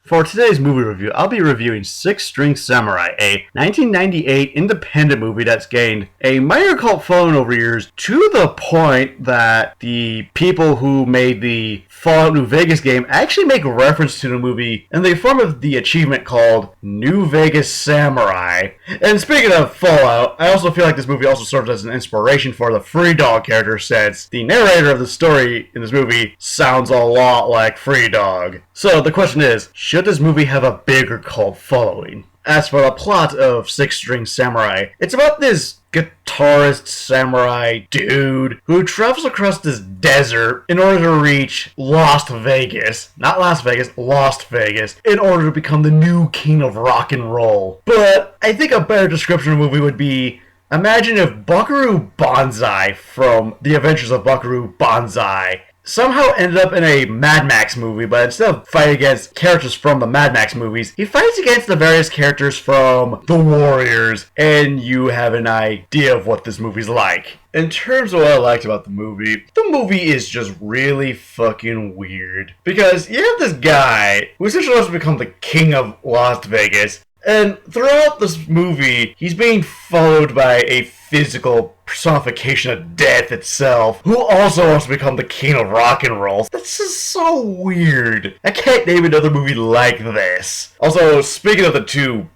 For today's movie review, I'll be reviewing Six String Samurai, a 1998 independent movie that's gained a minor cult following over years to the point that the people who made the Fallout New Vegas game actually make reference to the movie in the form of the achievement called New Vegas Samurai. And speaking of Fallout, I also feel like this movie also serves as an inspiration for the Free Dog character, since the narrator of the story in this movie sounds a lot like Free Dog. So the question is, should this movie have a bigger cult following? As for the plot of Six String Samurai, it's about this guitarist samurai dude who travels across this desert in order to reach Lost Vegas. Not Las Vegas, Lost Vegas, in order to become the new king of rock and roll. But I think a better description of the movie would be, imagine if Buckaroo Banzai from The Adventures of Buckaroo Banzai somehow ended up in a Mad Max movie, but instead of fighting against characters from the Mad Max movies, he fights against the various characters from The Warriors, and you have an idea of what this movie's like. In terms of what I liked about the movie is just really fucking weird. Because you have this guy who essentially wants to become the king of Las Vegas, and throughout this movie, he's being followed by a physical personification of death itself, who also wants to become the king of rock and roll. That's just so weird. I can't name another movie like this. Also, speaking of the two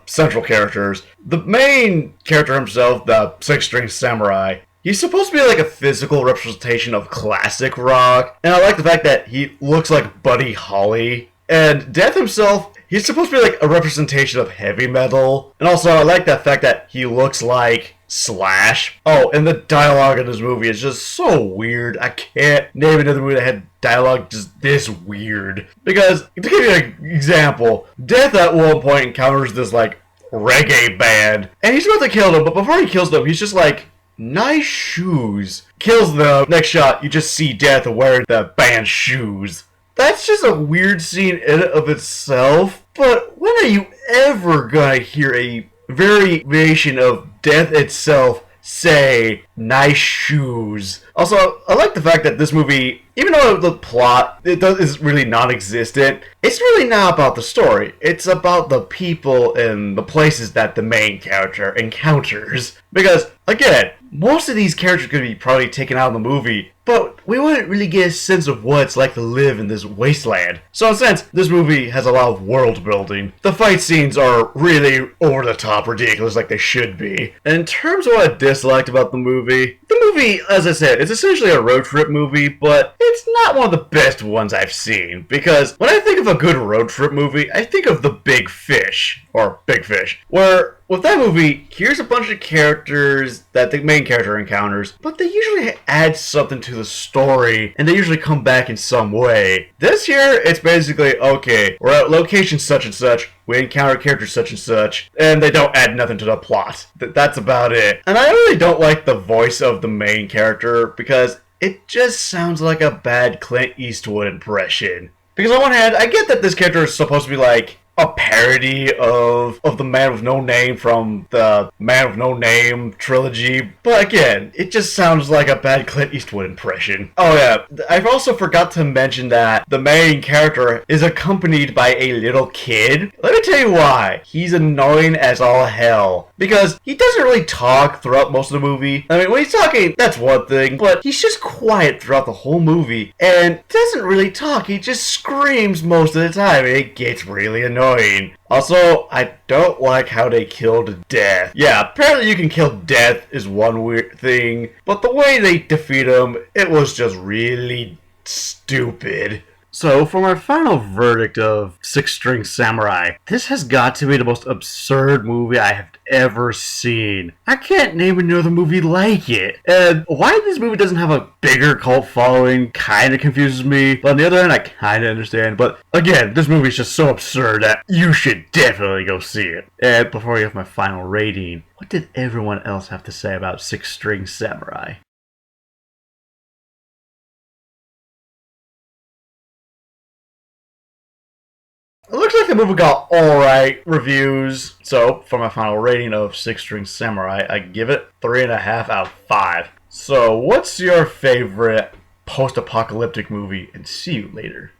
central characters, the main character himself, the Six String Samurai, he's supposed to be like a physical representation of classic rock, and I like the fact that he looks like Buddy Holly. And Death himself, he's supposed to be like a representation of heavy metal. And also, I like that fact that he looks like Slash. Oh, and the dialogue in this movie is just so weird. I can't name another movie that had dialogue just this weird. Because, to give you an example, Death at one point encounters this like reggae band, and he's about to kill them, but before he kills them, he's just like, nice shoes. Kills them. Next shot, you just see Death wearing the band's shoes. That's just a weird scene in and of itself, but when are you ever gonna hear a variation of Death itself say, nice shoes? Also, I like the fact that this movie, even though the plot is really non-existent, it's really not about the story. It's about the people and the places that the main character encounters. Because, again, most of these characters could be probably taken out of the movie, but we wouldn't really get a sense of what it's like to live in this wasteland. So in a sense, this movie has a lot of world building. The fight scenes are really over-the-top ridiculous like they should be. And in terms of what I disliked about the movie, as I said, it's essentially a road trip movie, but it's not one of the best ones I've seen. Because when I think of a good road trip movie, I think of The Big Fish, or Big Fish, where with that movie, here's a bunch of characters that the main character encounters, but they usually add something to the story, and they usually come back in some way. This here, it's basically, okay, we're at location such and such, we encounter character such and such, and they don't add nothing to the plot. That's about it. And I really don't like the voice of the main character, because it just sounds like a bad Clint Eastwood impression. Because on one hand, I get that this character is supposed to be like a parody of the Man with No Name from the Man with No Name trilogy, but again, it just sounds like a bad Clint Eastwood impression. Oh yeah, I also forgot to mention that the main character is accompanied by a little kid. Let me tell you why. He's annoying as all hell. Because he doesn't really talk throughout most of the movie. I mean, when he's talking, that's one thing, but he's just quiet throughout the whole movie, and doesn't really talk, he just screams most of the time, and it gets really annoying. Also, I don't like how they killed Death. Yeah, apparently you can kill Death is one weird thing, but the way they defeat him, it was just really stupid. So, for my final verdict of Six String Samurai, this has got to be the most absurd movie I have ever seen. I can't name another movie like it. And why this movie doesn't have a bigger cult following kinda confuses me. But on the other hand, I kinda understand. But again, this movie is just so absurd that you should definitely go see it. And before I give my final rating, what did everyone else have to say about Six String Samurai? It looks like the movie got alright reviews. So, for my final rating of Six String Samurai, I give it 3.5 out of 5. So, what's your favorite post-apocalyptic movie? And see you later.